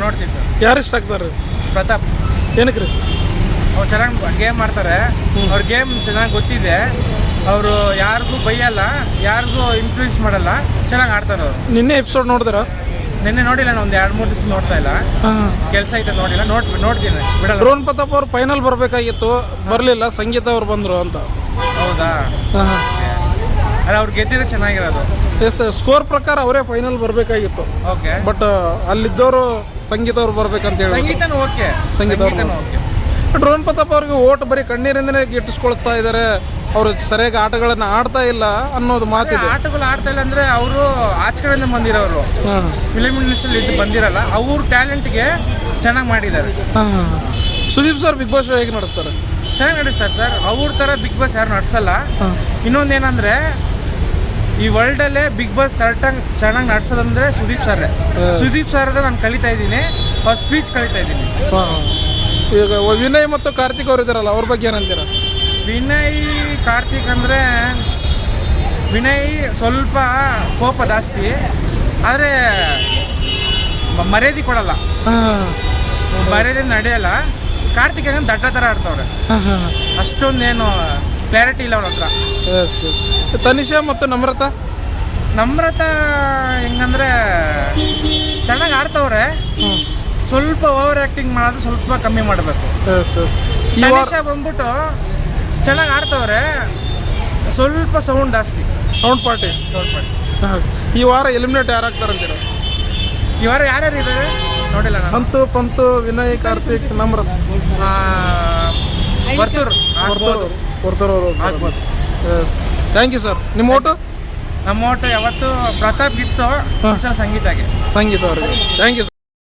ನೋಡ್ತೀನಿ ಸರ್. ಯಾರು ಇಷ್ಟ ಆಗ್ತಾರೆ? ಪ್ರತಾಪ್. ಏನಕ್ಕೆ ರೀ? ಅವ್ರು ಚೆನ್ನಾಗಿ ಗೇಮ್ ಮಾಡ್ತಾರೆ. ಅವ್ರ ಗೇಮ್ ಚೆನ್ನಾಗಿ ಗೊತ್ತಿದೆ. ಅವರು ಯಾರಿಗೂ ಬೈಯಲ್ಲ, ಯಾರಿಗೂ ಇನ್ಫ್ಲೂಯೆನ್ಸ್ ಮಾಡಲ್ಲ, ಚೆನ್ನಾಗಿ ಆಡ್ತಾರೆ ಅವರು. ನಿನ್ನೆ ಎಪಿಸೋಡ್ ನೋಡಿದ್ರ? ನಿನ್ನೆ ನೋಡಿಲ್ಲ, ನಾನು ಒಂದು 2-3 ದಿವಸ ನೋಡ್ತಾ ಇಲ್ಲ, ಕೆಲಸ ಐತೆ ನೋಡಿಲ್ಲ. ನೋಡ್ತೀನಿ ಬಿಡಲ್ಲ. ಡ್ರೋನ್ ಪ್ರತಾಪ್ ಅವ್ರು ಫೈನಲ್ ಬರಬೇಕಾಗಿತ್ತು, ಬರಲಿಲ್ಲ, ಸಂಗೀತ ಅವ್ರು ಬಂದರು ಅಂತ. ಹೌದಾ? ಅಲ್ಲ, ಅವ್ರು ಗೆದ್ದಿದ್ರೆ ಚೆನ್ನಾಗಿರೋದು. ಎಸ್, ಸ್ಕೋರ್ ಪ್ರಕಾರ ಅವರೇ ಫೈನಲ್ ಬರಬೇಕಾಗಿತ್ತು. ಓಕೆ. ಬಟ್ ಅಲ್ಲಿದ್ದವರು ಸಂಗೀತ ಅವ್ರು ಬರ್ಬೇಕಂತ ಹೇಳಿ. ಸಂಗೀತನೂ ಓಕೆ. ಓಕೆ. ಡ್ರೋನ್ ಪ್ರತಾಪ್ ಅವ್ರಿಗೆ ಓಟ್ ಬರೀ ಕಣ್ಣೀರಿಂದನೇ ಗಿಟ್ಟಿಸ್ಕೊಳ್ತಾ ಇದ್ದಾರೆ, ಅವರು ಸರಿಯಾಗಿ ಆಟಗಳನ್ನು ಆಡ್ತಾ ಇಲ್ಲ ಅನ್ನೋದು ಮಾತಿದೆ. ಆಟಗಳು ಆಡ್ತಾ ಇಲ್ಲ ಅಂದರೆ ಅವರು ಆಚೆ ಕಡೆಯಿಂದ ಬಂದಿರೋರು, ಫಿಲಿಮ್ ಇಂಡಸ್ಟ್ರಿಯಲ್ಲಿ ಇದು ಬಂದಿರಲ್ಲ. ಅವ್ರ ಟ್ಯಾಲೆಂಟ್ಗೆ ಚೆನ್ನಾಗಿ ಮಾಡಿದ್ದಾರೆ. ಸುದೀಪ್ ಸರ್ ಬಿಗ್ ಬಾಸ್ ಹೇಗೆ ನಡೆಸ್ತಾರೆ? ಚೆನ್ನಾಗಿ ನಡೆಸ್ತಾರೆ ಸರ್. ಅವ್ರ ಥರ ಬಿಗ್ ಬಾಸ್ ಯಾರು ನಡೆಸಲ್ಲ. ಇನ್ನೊಂದೇನಂದರೆ, ಈ ವರ್ಲ್ಡಲ್ಲೇ ಬಿಗ್ ಬಾಸ್ ಕರೆಕ್ಟಾಗಿ ಚೆನ್ನಾಗಿ ನಡೆಸೋದಂದರೆ ಸುದೀಪ್ ಸರ್ರೆ. ಸುದೀಪ್ ಸರ್ದ ನಾನು ಕಲಿತಾ ಇದ್ದೀನಿ, ಅವ್ರ ಸ್ಪೀಚ್ ಕಲಿತಾ ಇದ್ದೀನಿ. ಈಗ ವಿನಯ್ ಮತ್ತು ಕಾರ್ತಿಕ್ ಅವರು ಇದ್ದಾರಲ್ಲ, ಅವ್ರ ಬಗ್ಗೆ ಏನಂತೀರ? ವಿನಯ್ ಕಾರ್ತಿಕ್ ಅಂದರೆ, ವಿನಯ್ ಸ್ವಲ್ಪ ಕೋಪ ಜಾಸ್ತಿ, ಆದರೆ ಮರ್ಯಾದೆ ಕೊಡಲ್ಲ, ಮರ್ಯಾದೆ ನಡೆಯಲ್ಲ. ಕಾರ್ತಿಕ್ ಹಂಗಂದ್ರೆ ದಡ್ಡ ಥರ ಆಡ್ತವ್ರೆ, ಅಷ್ಟೊಂದೇನು ಕ್ಲಾರಿಟಿ ಇಲ್ಲ ಅವ್ರ ಹತ್ರ. S S. ತನಿಷಾ ಮತ್ತು ನಮ್ರತಾ ಹೆಂಗಂದ್ರೆ ಚೆನ್ನಾಗಿ ಆಡ್ತವ್ರೆ, ಸ್ವಲ್ಪ ಓವರ್ ಆ್ಯಕ್ಟಿಂಗ್ ಮಾಡೋದು ಸ್ವಲ್ಪ ಕಮ್ಮಿ ಮಾಡಬೇಕು. S S. ತನಿಷಾ ಬಂದ್ಬಿಟ್ಟು ಚೆನ್ನಾಗಿ ಆಡ್ತವ್ರೆ, ಸ್ವಲ್ಪ ಸೌಂಡ್ ಜಾಸ್ತಿ. Sound party. ಈ ವಾರ ಎಲಿಮಿನೇಟ್ ಯಾರು ಆಗ್ತಾರಂತೀರ? ಈ ವಾರ ಯಾರ್ಯಾರು ಇದ್ದಾರೆ ನೋಡಿಲ್ಲ ನಾನು. ಸಂತು, ಪಂತು, ವಿನಯ್, ಕಾರ್ತಿಕ್, ನಮ್ರತ, ವರ್ತೂರ್ ಅವರು ಆಗ್ಬೋದು. Yes, thank you sir. ನಿಮ್ಮ ಓಟು? ನಮ್ಮ ಓಟು ಯಾವತ್ತು ಪ್ರತಾಪ್ ಇತ್ತು, ಸಂಗೀತಾಗೆ. ಸಂಗೀತ ಅವ್ರಿಗೆ ಥ್ಯಾಂಕ್ ಯು ಸರ್.